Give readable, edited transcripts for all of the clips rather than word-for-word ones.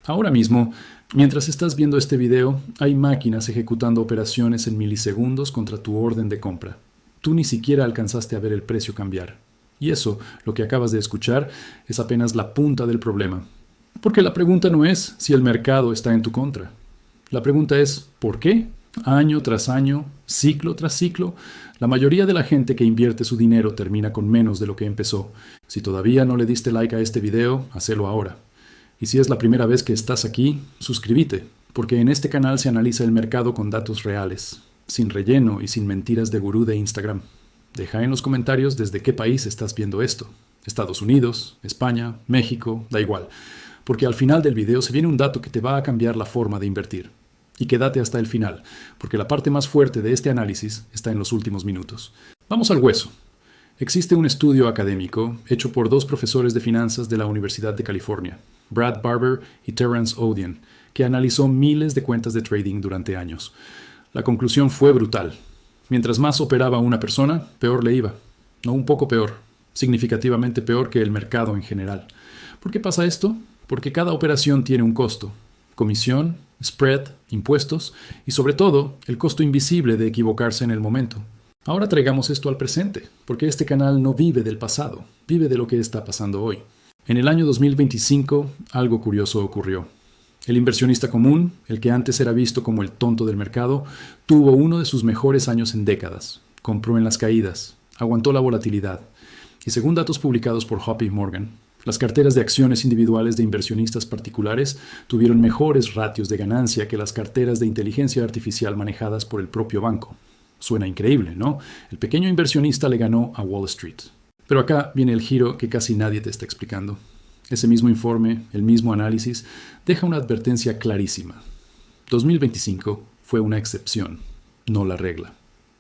Ahora mismo, mientras estás viendo este video, hay máquinas ejecutando operaciones en milisegundos contra tu orden de compra. Tú ni siquiera alcanzaste a ver el precio cambiar. Y eso, lo que acabas de escuchar, es apenas la punta del problema. Porque la pregunta no es si el mercado está en tu contra. La pregunta es ¿por qué? Año tras año, ciclo tras ciclo, la mayoría de la gente que invierte su dinero termina con menos de lo que empezó. Si todavía no le diste like a este video, hacelo ahora. Y si es la primera vez que estás aquí, suscríbete, porque en este canal se analiza el mercado con datos reales, sin relleno y sin mentiras de gurú de Instagram. Deja en los comentarios desde qué país estás viendo esto. Estados Unidos, España, México, da igual. Porque al final del video se viene un dato que te va a cambiar la forma de invertir. Y quédate hasta el final, porque la parte más fuerte de este análisis está en los últimos minutos. Vamos al hueso. Existe un estudio académico hecho por dos profesores de finanzas de la Universidad de California, Brad Barber y Terence Odean, que analizó miles de cuentas de trading durante años. La conclusión fue brutal. Mientras más operaba una persona, peor le iba. No un poco peor, significativamente peor que el mercado en general. ¿Por qué pasa esto? Porque cada operación tiene un costo. Comisión, spread, impuestos y sobre todo el costo invisible de equivocarse en el momento. Ahora traigamos esto al presente, porque este canal no vive del pasado, vive de lo que está pasando hoy. En el año 2025, algo curioso ocurrió. El inversionista común, el que antes era visto como el tonto del mercado, tuvo uno de sus mejores años en décadas. Compró en las caídas, aguantó la volatilidad. Y según datos publicados por JP Morgan, las carteras de acciones individuales de inversionistas particulares tuvieron mejores ratios de ganancia que las carteras de inteligencia artificial manejadas por el propio banco. Suena increíble, ¿no? El pequeño inversionista le ganó a Wall Street. Pero acá viene el giro que casi nadie te está explicando. Ese mismo informe, el mismo análisis, deja una advertencia clarísima. 2025 fue una excepción, no la regla.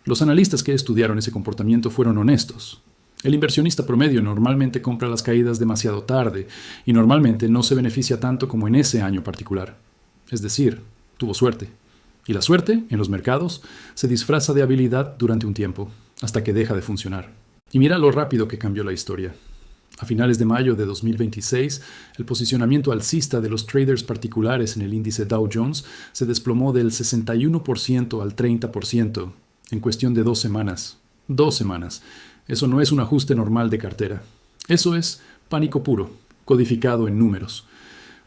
Los analistas que estudiaron ese comportamiento fueron honestos. El inversionista promedio normalmente compra las caídas demasiado tarde y normalmente no se beneficia tanto como en ese año particular. Es decir, tuvo suerte. Y la suerte, en los mercados, se disfraza de habilidad durante un tiempo, hasta que deja de funcionar. Y mira lo rápido que cambió la historia. A finales de mayo de 2026, el posicionamiento alcista de los traders particulares en el índice Dow Jones se desplomó del 61% al 30% en cuestión de 2 semanas. 2 semanas. Eso no es un ajuste normal de cartera. Eso es pánico puro, codificado en números.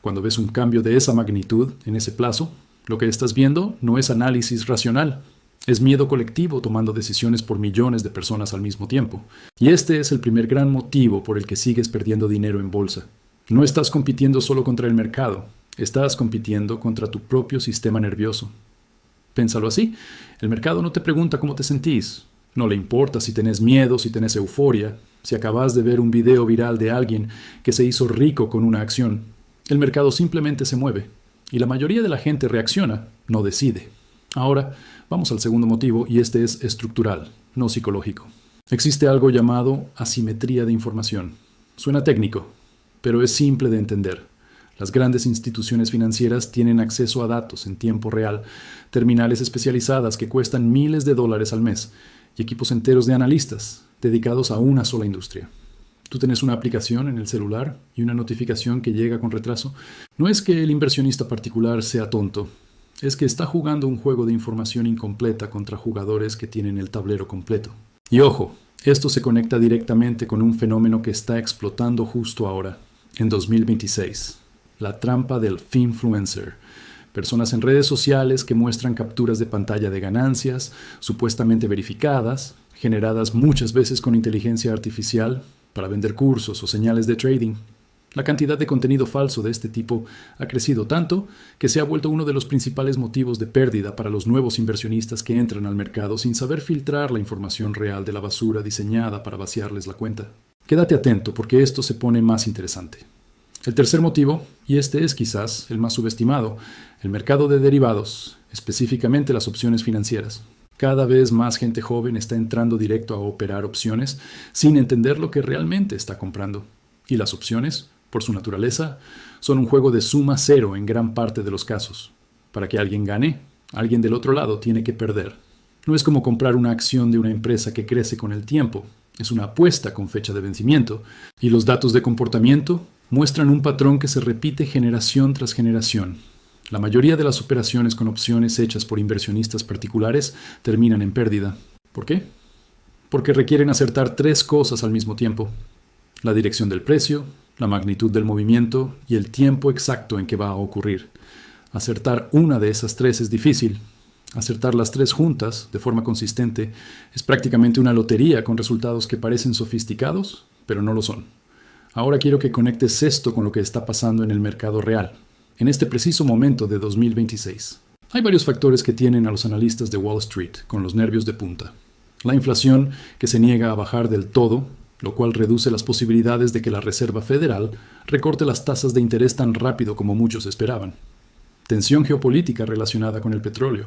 Cuando ves un cambio de esa magnitud en ese plazo, lo que estás viendo no es análisis racional. Es miedo colectivo tomando decisiones por millones de personas al mismo tiempo. Y este es el primer gran motivo por el que sigues perdiendo dinero en bolsa. No estás compitiendo solo contra el mercado, estás compitiendo contra tu propio sistema nervioso. Pénsalo así, el mercado no te pregunta cómo te sentís. No le importa si tenés miedo, si tenés euforia, si acabas de ver un video viral de alguien que se hizo rico con una acción. El mercado simplemente se mueve. Y la mayoría de la gente reacciona, no decide. Ahora, vamos al segundo motivo, y este es estructural, no psicológico. Existe algo llamado asimetría de información. Suena técnico, pero es simple de entender. Las grandes instituciones financieras tienen acceso a datos en tiempo real, terminales especializadas que cuestan miles de dólares al mes, y equipos enteros de analistas dedicados a una sola industria. Tú tienes una aplicación en el celular y una notificación que llega con retraso. No es que el inversionista particular sea tonto, es que está jugando un juego de información incompleta contra jugadores que tienen el tablero completo. Y ojo, esto se conecta directamente con un fenómeno que está explotando justo ahora, en 2026. La trampa del finfluencer. Personas en redes sociales que muestran capturas de pantalla de ganancias, supuestamente verificadas, generadas muchas veces con inteligencia artificial, para vender cursos o señales de trading. La cantidad de contenido falso de este tipo ha crecido tanto que se ha vuelto uno de los principales motivos de pérdida para los nuevos inversionistas que entran al mercado sin saber filtrar la información real de la basura diseñada para vaciarles la cuenta. Quédate atento porque esto se pone más interesante. El tercer motivo, y este es quizás el más subestimado, el mercado de derivados, específicamente las opciones financieras. Cada vez más gente joven está entrando directo a operar opciones sin entender lo que realmente está comprando. Y las opciones, por su naturaleza, son un juego de suma cero en gran parte de los casos. Para que alguien gane, alguien del otro lado tiene que perder. No es como comprar una acción de una empresa que crece con el tiempo. Es una apuesta con fecha de vencimiento. Y los datos de comportamiento muestran un patrón que se repite generación tras generación. La mayoría de las operaciones con opciones hechas por inversionistas particulares terminan en pérdida. ¿Por qué? Porque requieren acertar tres cosas al mismo tiempo: la dirección del precio, la magnitud del movimiento y el tiempo exacto en que va a ocurrir. Acertar una de esas tres es difícil. Acertar las tres juntas, de forma consistente, es prácticamente una lotería con resultados que parecen sofisticados, pero no lo son. Ahora quiero que conectes esto con lo que está pasando en el mercado real, en este preciso momento de 2026. Hay varios factores que tienen a los analistas de Wall Street con los nervios de punta. La inflación, que se niega a bajar del todo, lo cual reduce las posibilidades de que la Reserva Federal recorte las tasas de interés tan rápido como muchos esperaban. Tensión geopolítica relacionada con el petróleo,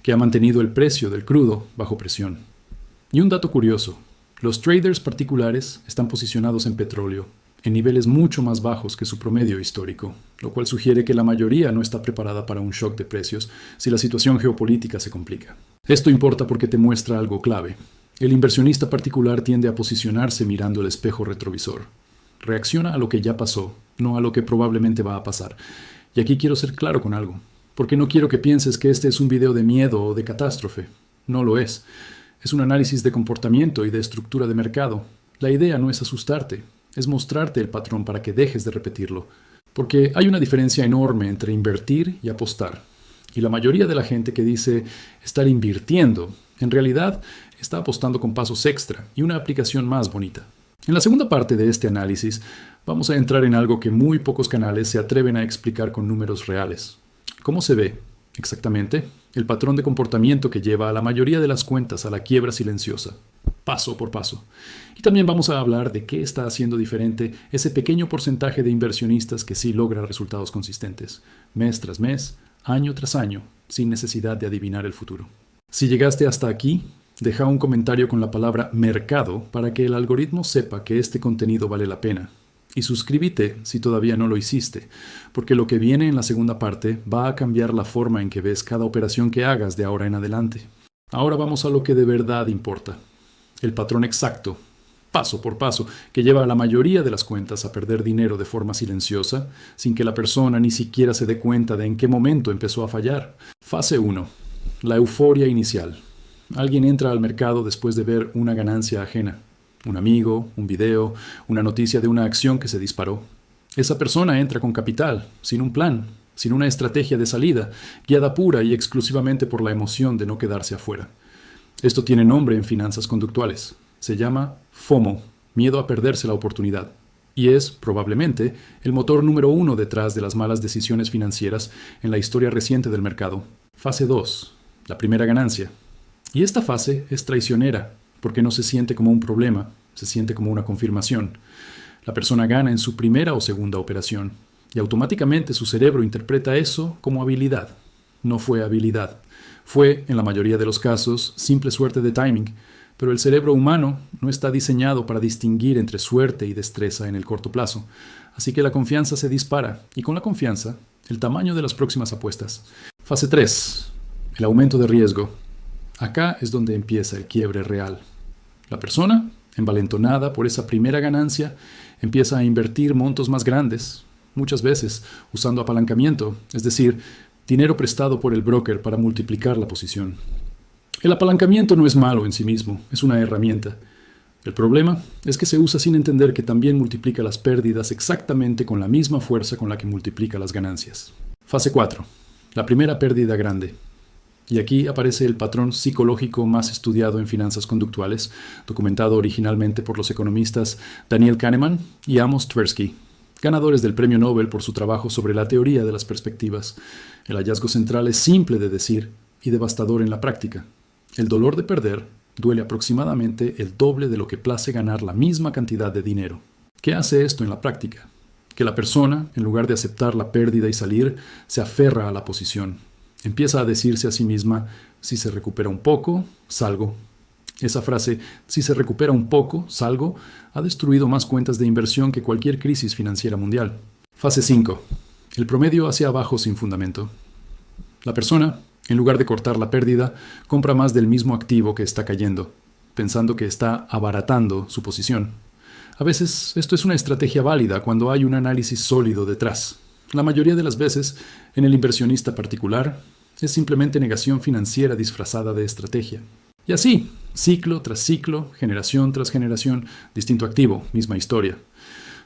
que ha mantenido el precio del crudo bajo presión. Y un dato curioso: los traders particulares están posicionados en petróleo, en niveles mucho más bajos que su promedio histórico, lo cual sugiere que la mayoría no está preparada para un shock de precios si la situación geopolítica se complica. Esto importa porque te muestra algo clave. El inversionista particular tiende a posicionarse mirando el espejo retrovisor. Reacciona a lo que ya pasó, no a lo que probablemente va a pasar. Y aquí quiero ser claro con algo, porque no quiero que pienses que este es un video de miedo o de catástrofe. No lo es. Es un análisis de comportamiento y de estructura de mercado. La idea no es asustarte, es mostrarte el patrón para que dejes de repetirlo. Porque hay una diferencia enorme entre invertir y apostar. Y la mayoría de la gente que dice estar invirtiendo, en realidad está apostando con pasos extra y una aplicación más bonita. En la segunda parte de este análisis, vamos a entrar en algo que muy pocos canales se atreven a explicar con números reales. ¿Cómo se ve, exactamente, el patrón de comportamiento que lleva a la mayoría de las cuentas a la quiebra silenciosa, paso por paso? Y también vamos a hablar de qué está haciendo diferente ese pequeño porcentaje de inversionistas que sí logra resultados consistentes, mes tras mes, año tras año, sin necesidad de adivinar el futuro. Si llegaste hasta aquí, deja un comentario con la palabra mercado para que el algoritmo sepa que este contenido vale la pena. Y suscríbete si todavía no lo hiciste, porque lo que viene en la segunda parte va a cambiar la forma en que ves cada operación que hagas de ahora en adelante. Ahora vamos a lo que de verdad importa: el patrón exacto, paso por paso, que lleva a la mayoría de las cuentas a perder dinero de forma silenciosa, sin que la persona ni siquiera se dé cuenta de en qué momento empezó a fallar. Fase 1. La euforia inicial. Alguien entra al mercado después de ver una ganancia ajena. Un amigo, un video, una noticia de una acción que se disparó. Esa persona entra con capital, sin un plan, sin una estrategia de salida, guiada pura y exclusivamente por la emoción de no quedarse afuera. Esto tiene nombre en finanzas conductuales. Se llama FOMO, miedo a perderse la oportunidad. Y es, probablemente, el motor número 1 detrás de las malas decisiones financieras en la historia reciente del mercado. Fase 2. La primera ganancia. Y esta fase es traicionera, porque no se siente como un problema, se siente como una confirmación. La persona gana en su primera o segunda operación, y automáticamente su cerebro interpreta eso como habilidad. No fue habilidad. Fue, en la mayoría de los casos, simple suerte de timing, pero el cerebro humano no está diseñado para distinguir entre suerte y destreza en el corto plazo. Así que la confianza se dispara, y con la confianza, el tamaño de las próximas apuestas. Fase 3. El aumento de riesgo. Acá es donde empieza el quiebre real. La persona, envalentonada por esa primera ganancia, empieza a invertir montos más grandes, muchas veces usando apalancamiento, es decir, dinero prestado por el broker para multiplicar la posición. El apalancamiento no es malo en sí mismo, es una herramienta. El problema es que se usa sin entender que también multiplica las pérdidas exactamente con la misma fuerza con la que multiplica las ganancias. Fase 4. La primera pérdida grande. Y aquí aparece el patrón psicológico más estudiado en finanzas conductuales, documentado originalmente por los economistas Daniel Kahneman y Amos Tversky, ganadores del Premio Nobel por su trabajo sobre la teoría de las perspectivas. El hallazgo central es simple de decir y devastador en la práctica. El dolor de perder duele aproximadamente el doble de lo que place ganar la misma cantidad de dinero. ¿Qué hace esto en la práctica? Que la persona, en lugar de aceptar la pérdida y salir, se aferra a la posición. Empieza a decirse a sí misma: si se recupera un poco, salgo. Esa frase, si se recupera un poco, salgo, ha destruido más cuentas de inversión que cualquier crisis financiera mundial. Fase 5. El promedio hacia abajo sin fundamento. La persona, en lugar de cortar la pérdida, compra más del mismo activo que está cayendo, pensando que está abaratando su posición. A veces esto es una estrategia válida cuando hay un análisis sólido detrás. La mayoría de las veces, en el inversionista particular, es simplemente negación financiera disfrazada de estrategia. Y así, ciclo tras ciclo, generación tras generación, distinto activo, misma historia.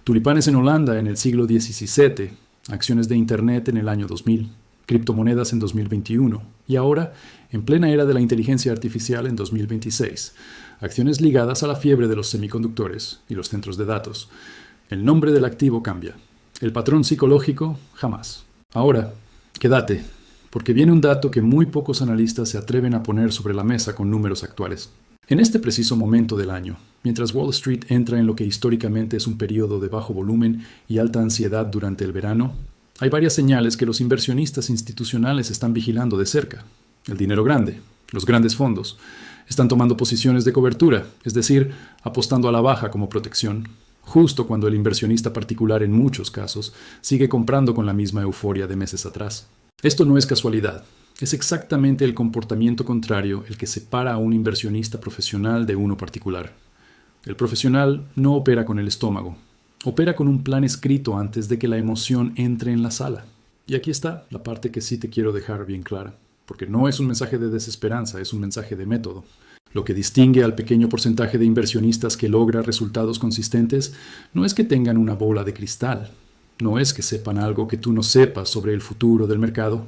Tulipanes en Holanda en el siglo XVII, acciones de Internet en el año 2000, criptomonedas en 2021 y ahora, en plena era de la inteligencia artificial en 2026, acciones ligadas a la fiebre de los semiconductores y los centros de datos. El nombre del activo cambia. El patrón psicológico, jamás. Ahora, quédate, porque viene un dato que muy pocos analistas se atreven a poner sobre la mesa con números actuales. En este preciso momento del año, mientras Wall Street entra en lo que históricamente es un periodo de bajo volumen y alta ansiedad durante el verano, hay varias señales que los inversionistas institucionales están vigilando de cerca. El dinero grande, los grandes fondos, están tomando posiciones de cobertura, es decir, apostando a la baja como protección, justo cuando el inversionista particular en muchos casos sigue comprando con la misma euforia de meses atrás. Esto no es casualidad, es exactamente el comportamiento contrario el que separa a un inversionista profesional de uno particular. El profesional no opera con el estómago, opera con un plan escrito antes de que la emoción entre en la sala. Y aquí está la parte que sí te quiero dejar bien clara, porque no es un mensaje de desesperanza, es un mensaje de método. Lo que distingue al pequeño porcentaje de inversionistas que logra resultados consistentes no es que tengan una bola de cristal, no es que sepan algo que tú no sepas sobre el futuro del mercado.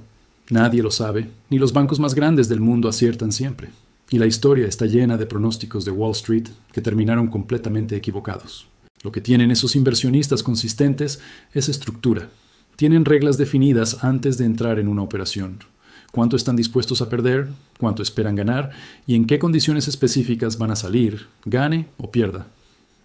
Nadie lo sabe, ni los bancos más grandes del mundo aciertan siempre. Y la historia está llena de pronósticos de Wall Street que terminaron completamente equivocados. Lo que tienen esos inversionistas consistentes es estructura. Tienen reglas definidas antes de entrar en una operación. Cuánto están dispuestos a perder, cuánto esperan ganar y en qué condiciones específicas van a salir, gane o pierda.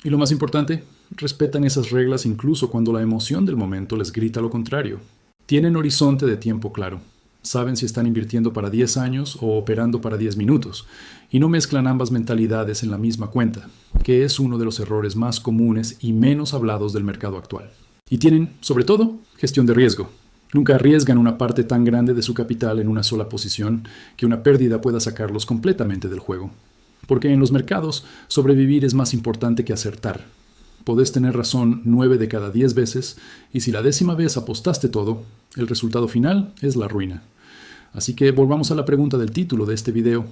Y lo más importante, respetan esas reglas incluso cuando la emoción del momento les grita lo contrario. Tienen horizonte de tiempo claro. Saben si están invirtiendo para 10 años o operando para 10 minutos, y no mezclan ambas mentalidades en la misma cuenta, que es uno de los errores más comunes y menos hablados del mercado actual. Y tienen, sobre todo, gestión de riesgo. Nunca arriesgan una parte tan grande de su capital en una sola posición que una pérdida pueda sacarlos completamente del juego. Porque en los mercados, sobrevivir es más importante que acertar. Podés tener razón 9 de cada 10 veces, y si la 10ª vez apostaste todo, el resultado final es la ruina. Así que volvamos a la pregunta del título de este video.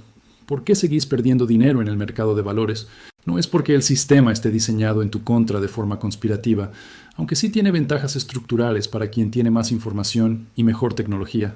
¿Por qué seguís perdiendo dinero en el mercado de valores? No es porque el sistema esté diseñado en tu contra de forma conspirativa, aunque sí tiene ventajas estructurales para quien tiene más información y mejor tecnología.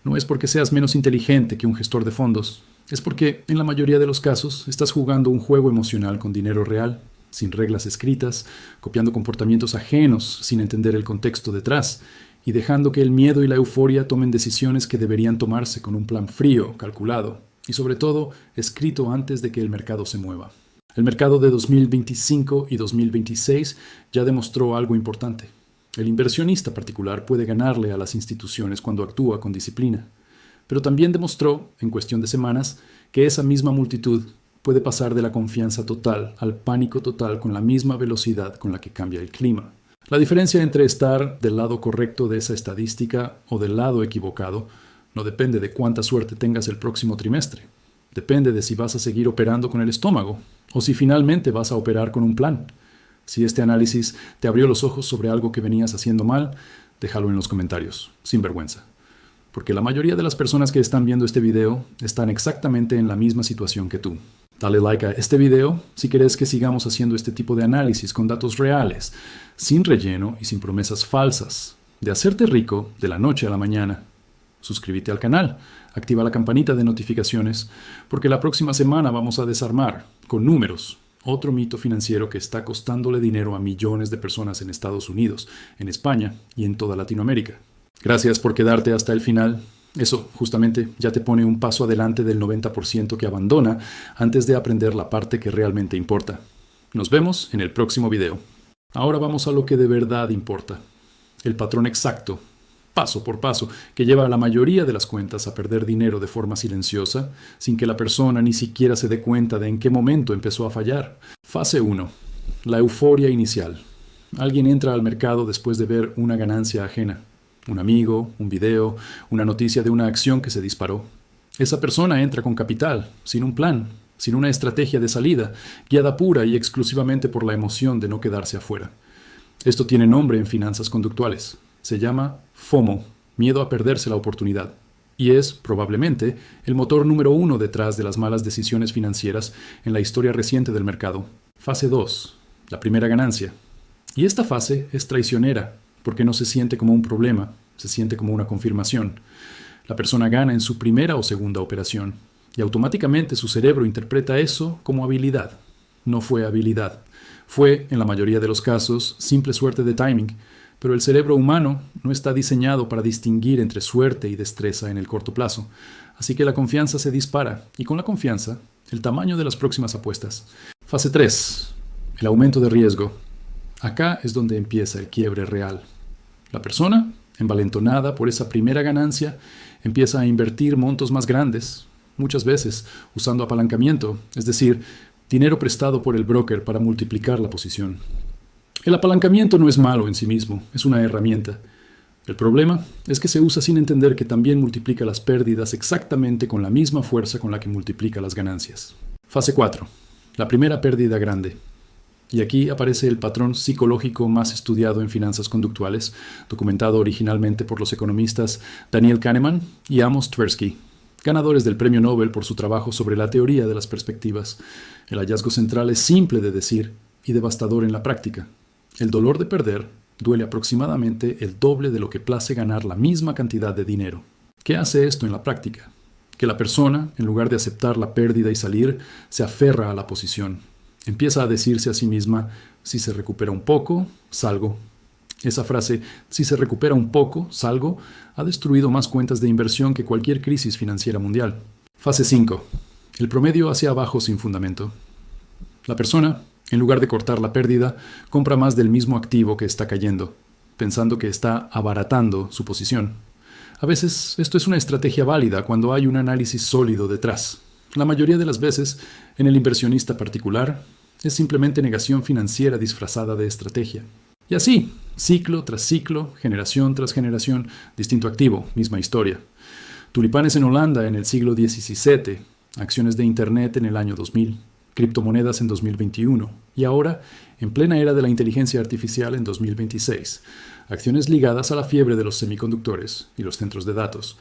No es porque seas menos inteligente que un gestor de fondos. Es porque, en la mayoría de los casos, estás jugando un juego emocional con dinero real, sin reglas escritas, copiando comportamientos ajenos sin entender el contexto detrás, y dejando que el miedo y la euforia tomen decisiones que deberían tomarse con un plan frío, calculado, y sobre todo, escrito antes de que el mercado se mueva. El mercado de 2025 y 2026 ya demostró algo importante. El inversionista particular puede ganarle a las instituciones cuando actúa con disciplina, pero también demostró, en cuestión de semanas, que esa misma multitud puede pasar de la confianza total al pánico total con la misma velocidad con la que cambia el clima. La diferencia entre estar del lado correcto de esa estadística o del lado equivocado no depende de cuánta suerte tengas el próximo trimestre. Depende de si vas a seguir operando con el estómago o si finalmente vas a operar con un plan. Si este análisis te abrió los ojos sobre algo que venías haciendo mal, déjalo en los comentarios, sin vergüenza. Porque la mayoría de las personas que están viendo este video están exactamente en la misma situación que tú. Dale like a este video si querés que sigamos haciendo este tipo de análisis con datos reales, sin relleno y sin promesas falsas, de hacerte rico de la noche a la mañana. Suscríbete al canal, activa la campanita de notificaciones, porque la próxima semana vamos a desarmar, con números, otro mito financiero que está costándole dinero a millones de personas en Estados Unidos, en España y en toda Latinoamérica. Gracias por quedarte hasta el final. Eso, justamente, ya te pone un paso adelante del 90% que abandona antes de aprender la parte que realmente importa. Nos vemos en el próximo video. Ahora vamos a lo que de verdad importa. El patrón exacto, paso por paso, que lleva a la mayoría de las cuentas a perder dinero de forma silenciosa, sin que la persona ni siquiera se dé cuenta de en qué momento empezó a fallar. Fase 1. La euforia inicial. Alguien entra al mercado después de ver una ganancia ajena. Un amigo, un video, una noticia de una acción que se disparó. Esa persona entra con capital, sin un plan, sin una estrategia de salida, guiada pura y exclusivamente por la emoción de no quedarse afuera. Esto tiene nombre en finanzas conductuales. Se llama FOMO, miedo a perderse la oportunidad. Y es, probablemente, el motor número 1 detrás de las malas decisiones financieras en la historia reciente del mercado. Fase 2. La primera ganancia. Y esta fase es traicionera, porque no se siente como un problema, se siente como una confirmación. La persona gana en su primera o segunda operación, y automáticamente su cerebro interpreta eso como habilidad. No fue habilidad. Fue, en la mayoría de los casos, simple suerte de timing, pero el cerebro humano no está diseñado para distinguir entre suerte y destreza en el corto plazo, así que la confianza se dispara, y con la confianza, el tamaño de las próximas apuestas. Fase 3. El aumento de riesgo. Acá es donde empieza el quiebre real. La persona, envalentonada por esa primera ganancia, empieza a invertir montos más grandes, muchas veces usando apalancamiento, es decir, dinero prestado por el broker para multiplicar la posición. El apalancamiento no es malo en sí mismo, es una herramienta. El problema es que se usa sin entender que también multiplica las pérdidas exactamente con la misma fuerza con la que multiplica las ganancias. Fase 4. La primera pérdida grande. Y aquí aparece el patrón psicológico más estudiado en finanzas conductuales, documentado originalmente por los economistas Daniel Kahneman y Amos Tversky, ganadores del Premio Nobel por su trabajo sobre la teoría de las perspectivas. El hallazgo central es simple de decir y devastador en la práctica. El dolor de perder duele aproximadamente el doble de lo que place ganar la misma cantidad de dinero. ¿Qué hace esto en la práctica? Que la persona, en lugar de aceptar la pérdida y salir, se aferra a la posición. Empieza a decirse a sí misma, si se recupera un poco, salgo. Esa frase, si se recupera un poco, salgo, ha destruido más cuentas de inversión que cualquier crisis financiera mundial. Fase 5. El promedio hacia abajo sin fundamento. La persona, en lugar de cortar la pérdida, compra más del mismo activo que está cayendo, pensando que está abaratando su posición. A veces esto es una estrategia válida cuando hay un análisis sólido detrás. La mayoría de las veces, en el inversionista particular, es simplemente negación financiera disfrazada de estrategia. Y así, ciclo tras ciclo, generación tras generación, distinto activo, misma historia. Tulipanes en Holanda en el siglo XVII, acciones de Internet en el año 2000, criptomonedas en 2021 y ahora, en plena era de la inteligencia artificial en 2026, acciones ligadas a la fiebre de los semiconductores y los centros de datos.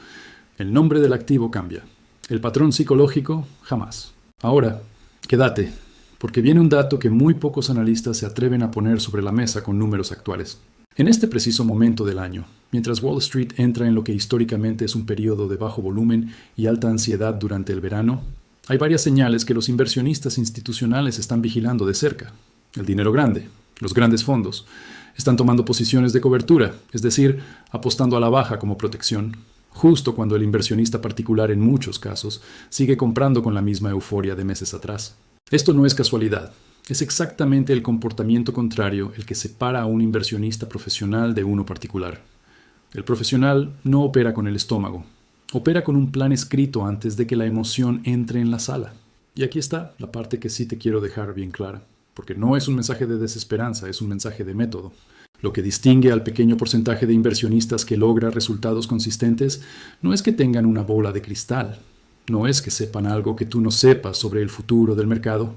El nombre del activo cambia. El patrón psicológico, jamás. Ahora, quédate, porque viene un dato que muy pocos analistas se atreven a poner sobre la mesa con números actuales. En este preciso momento del año, mientras Wall Street entra en lo que históricamente es un periodo de bajo volumen y alta ansiedad durante el verano, hay varias señales que los inversionistas institucionales están vigilando de cerca. El dinero grande, los grandes fondos, están tomando posiciones de cobertura, es decir, apostando a la baja como protección, justo cuando el inversionista particular en muchos casos sigue comprando con la misma euforia de meses atrás. Esto no es casualidad, es exactamente el comportamiento contrario el que separa a un inversionista profesional de uno particular. El profesional no opera con el estómago, opera con un plan escrito antes de que la emoción entre en la sala. Y aquí está la parte que sí te quiero dejar bien clara, porque no es un mensaje de desesperanza, es un mensaje de método. Lo que distingue al pequeño porcentaje de inversionistas que logra resultados consistentes no es que tengan una bola de cristal, no es que sepan algo que tú no sepas sobre el futuro del mercado.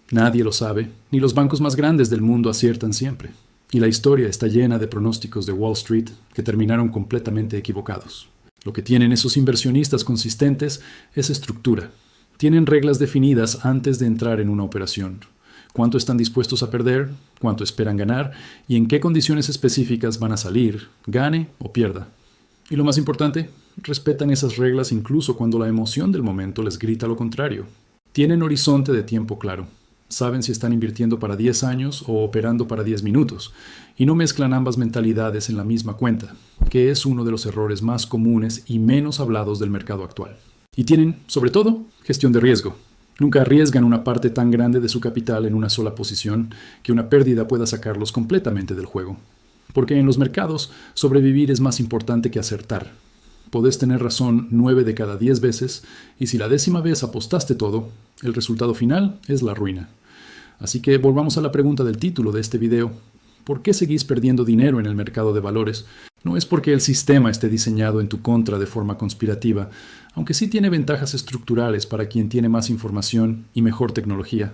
Nadie lo sabe, ni los bancos más grandes del mundo aciertan siempre. Y la historia está llena de pronósticos de Wall Street que terminaron completamente equivocados. Lo que tienen esos inversionistas consistentes es estructura. Tienen reglas definidas antes de entrar en una operación. Cuánto están dispuestos a perder, cuánto esperan ganar y en qué condiciones específicas van a salir, gane o pierda. Y lo más importante, respetan esas reglas incluso cuando la emoción del momento les grita lo contrario. Tienen horizonte de tiempo claro. Saben si están invirtiendo para 10 años o operando para 10 minutos, y no mezclan ambas mentalidades en la misma cuenta, que es uno de los errores más comunes y menos hablados del mercado actual. Y tienen, sobre todo, gestión de riesgo. Nunca arriesgan una parte tan grande de su capital en una sola posición que una pérdida pueda sacarlos completamente del juego. Porque en los mercados, sobrevivir es más importante que acertar. Podés tener razón 9 de cada 10 veces, y si la 10ª vez apostaste todo, el resultado final es la ruina. Así que volvamos a la pregunta del título de este video. ¿Por qué seguís perdiendo dinero en el mercado de valores? No es porque el sistema esté diseñado en tu contra de forma conspirativa, aunque sí tiene ventajas estructurales para quien tiene más información y mejor tecnología.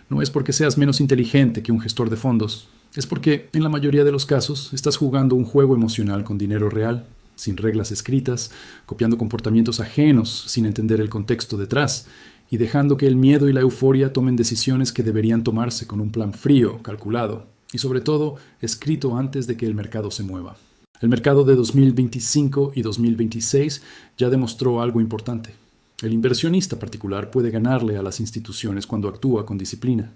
No es porque seas menos inteligente que un gestor de fondos. Es porque, en la mayoría de los casos, estás jugando un juego emocional con dinero real, sin reglas escritas, copiando comportamientos ajenos sin entender el contexto detrás, y dejando que el miedo y la euforia tomen decisiones que deberían tomarse con un plan frío, calculado, y sobre todo, escrito antes de que el mercado se mueva. El mercado de 2025 y 2026 ya demostró algo importante. El inversionista particular puede ganarle a las instituciones cuando actúa con disciplina,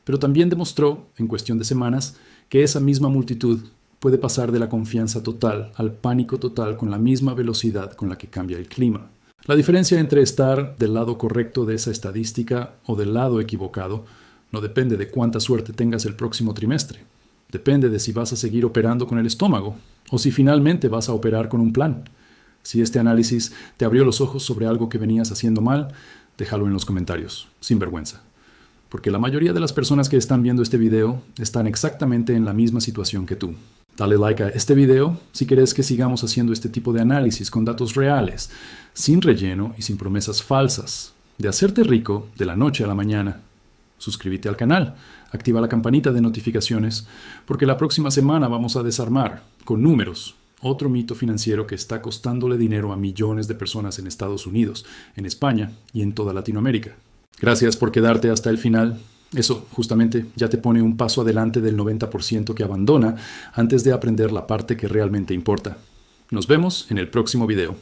pero también demostró, en cuestión de semanas, que esa misma multitud puede pasar de la confianza total al pánico total con la misma velocidad con la que cambia el clima. La diferencia entre estar del lado correcto de esa estadística o del lado equivocado no depende de cuánta suerte tengas el próximo trimestre. Depende de si vas a seguir operando con el estómago o si finalmente vas a operar con un plan. Si este análisis te abrió los ojos sobre algo que venías haciendo mal, déjalo en los comentarios, sin vergüenza. Porque la mayoría de las personas que están viendo este video están exactamente en la misma situación que tú. Dale like a este video si querés que sigamos haciendo este tipo de análisis con datos reales, sin relleno y sin promesas falsas, de hacerte rico de la noche a la mañana. Suscríbete al canal, activa la campanita de notificaciones, porque la próxima semana vamos a desarmar, con números, otro mito financiero que está costándole dinero a millones de personas en Estados Unidos, en España y en toda Latinoamérica. Gracias por quedarte hasta el final. Eso, justamente, ya te pone un paso adelante del 90% que abandona antes de aprender la parte que realmente importa. Nos vemos en el próximo video.